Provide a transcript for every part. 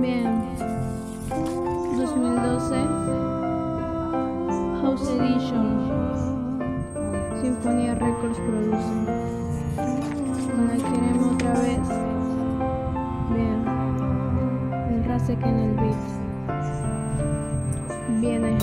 Bien, 2012 House Edition, Sinfonía Records produce. ¿No la queremos otra vez? Bien, el Rasek en el beat. Viene.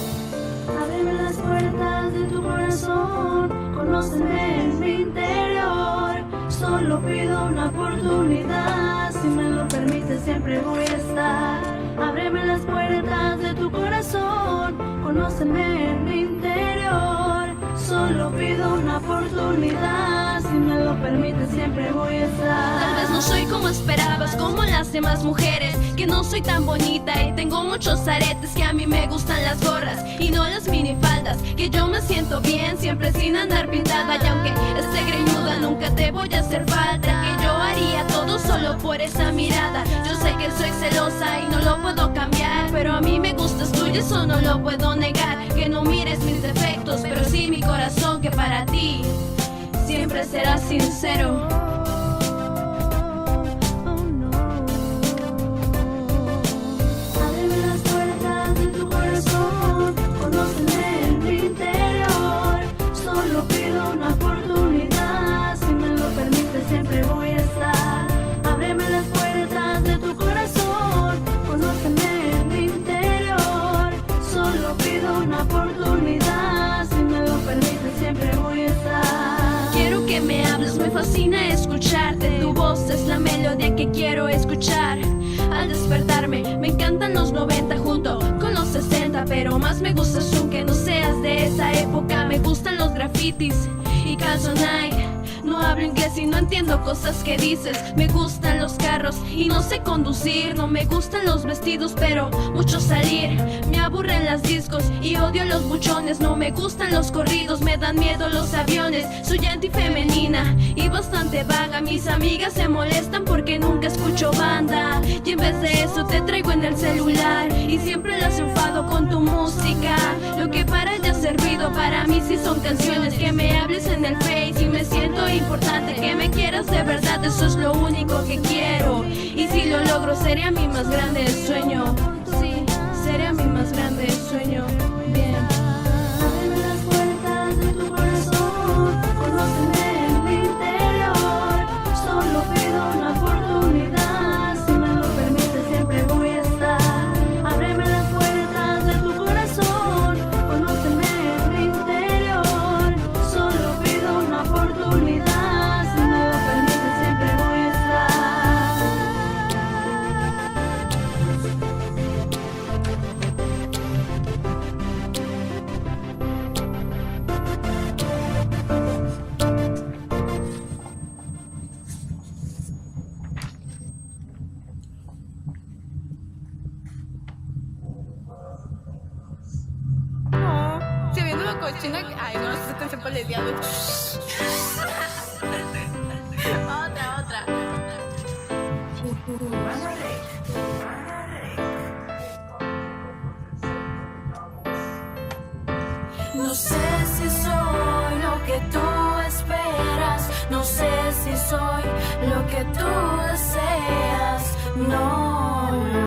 Ábreme las puertas de tu corazón, conóceme en mi interior. Solo pido una oportunidad, si me lo permites siempre voy a estar. Ábreme las puertas de tu corazón, conóceme en mi interior. Solo pido una oportunidad, si me lo permites siempre voy a estar. Tal vez no soy como esperabas, como las demás mujeres, que no soy tan bonita y tengo muchos aretes, que a mí me gustan las gorras y no las minifaldas, que yo me siento bien siempre sin andar pintada, y aunque esté greñuda nunca te voy a hacer falta, que yo haría todo solo por esa mirada. Yo sé que soy celosa y no lo puedo cambiar, pero a mí me gustas tú y eso no lo puedo negar. Que no mires mis defectos, pero sí mi corazón, que para ti siempre será sincero. Ábreme las puertas de tu corazón, conóceme en mi interior. Solo pido una oportunidad, si me lo permites siempre voy a estar. Ábreme las puertas de tu corazón, conóceme en mi interior. Solo pido una oportunidad, si me lo permites siempre voy a estar. Quiero que me hables, me fascina escucharte. Tu voz es la melodía que quiero escuchar al despertarme. Me encantan los 90 junto con los 60, pero más me gustas tú, que no seas de esa época. Me gustan los grafitis y Calzone. No hablo inglés y no entiendo cosas que dices. Me gustan los carros y no sé conducir. No me gustan los vestidos, pero mucho salir. Me aburren las discos y odio los buchones. No me gustan los corridos, me dan miedo los aviones. Soy antifemenina y bastante vaga. Mis amigas se molestan porque nunca escucho banda, y en vez de eso te traigo en el celular y siempre las enfado con tu música. Lo que para ella ha servido, para mí sí son canciones. Que me hables en el Face y me siento importante, que me quieras de verdad, eso es lo único que quiero. Y si lo logro sería mi más grande sueño. Sí, sería mi más grande sueño. Bien. Ábreme las puertas de tu corazón, conóceme en mi interior. Solo pido una oportunidad, si me lo permites siempre voy a estar. Ábreme las puertas de tu corazón, conóceme en mi interior. Solo pido una oportunidad, si me lo permites siempre voy a estar. No, se viene una cochina que... Ay, no, se te sepa el diablo. Otra. No sé si soy lo que tú esperas, no sé si soy lo que tú deseas, no